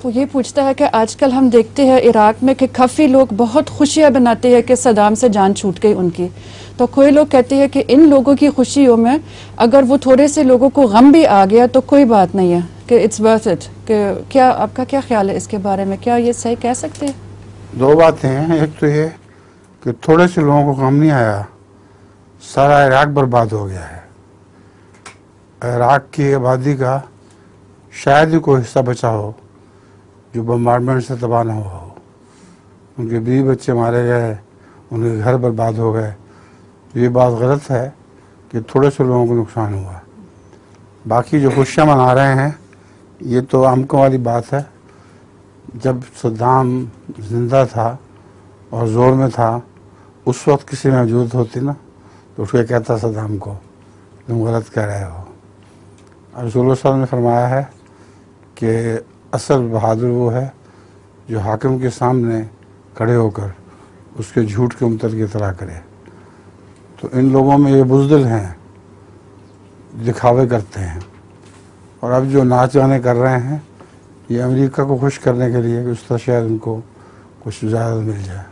वो ये पूछता है कि आजकल हम देखते हैं इराक में कि काफ़ी लोग बहुत खुशियाँ बनाते हैं कि सदाम से जान छूट गई उनकी। तो कोई लोग कहते हैं कि इन लोगों की खुशियों में अगर वो थोड़े से लोगों को गम भी आ गया तो कोई बात नहीं है, कि इट्स वर्थ इट। कि क्या आपका क्या ख्याल है इसके बारे में, क्या ये सही कह सकते हैं? दो बातें हैं। एक तो ये कि थोड़े से लोगों को गम नहीं आया, सारा इराक बर्बाद हो गया है। इराक की आबादी का शायद ही कोई हिस्सा बचा हो जो बम्बार्डमेंट से तबाह ना हुआ हो। उनके बीवी बच्चे मारे गए, उनके घर बर्बाद हो गए। ये बात गलत है कि थोड़े से लोगों को नुकसान हुआ। बाकी जो खुशियाँ मना रहे हैं ये तो आमकों वाली बात है। जब सद्दाम जिंदा था और ज़ोर में था, उस वक्त किसी में मौजूद होती ना तो उसको कहता सद्दाम को तुम गलत कह रहे हो। और रसूलुल्लाह सल्लल्लाहु अलैहि वसल्लम ने फरमाया है कि असल बहादुर वो है जो हाकिम के सामने खड़े होकर उसके झूठ के मुमतल की इतला करे। तो इन लोगों में ये बुज़दिल हैं, दिखावे करते हैं। और अब जो नाच गाने कर रहे हैं ये अमेरिका को खुश करने के लिए कि उस तरह शायद उनको कुछ ज़्यादा मिल जाए।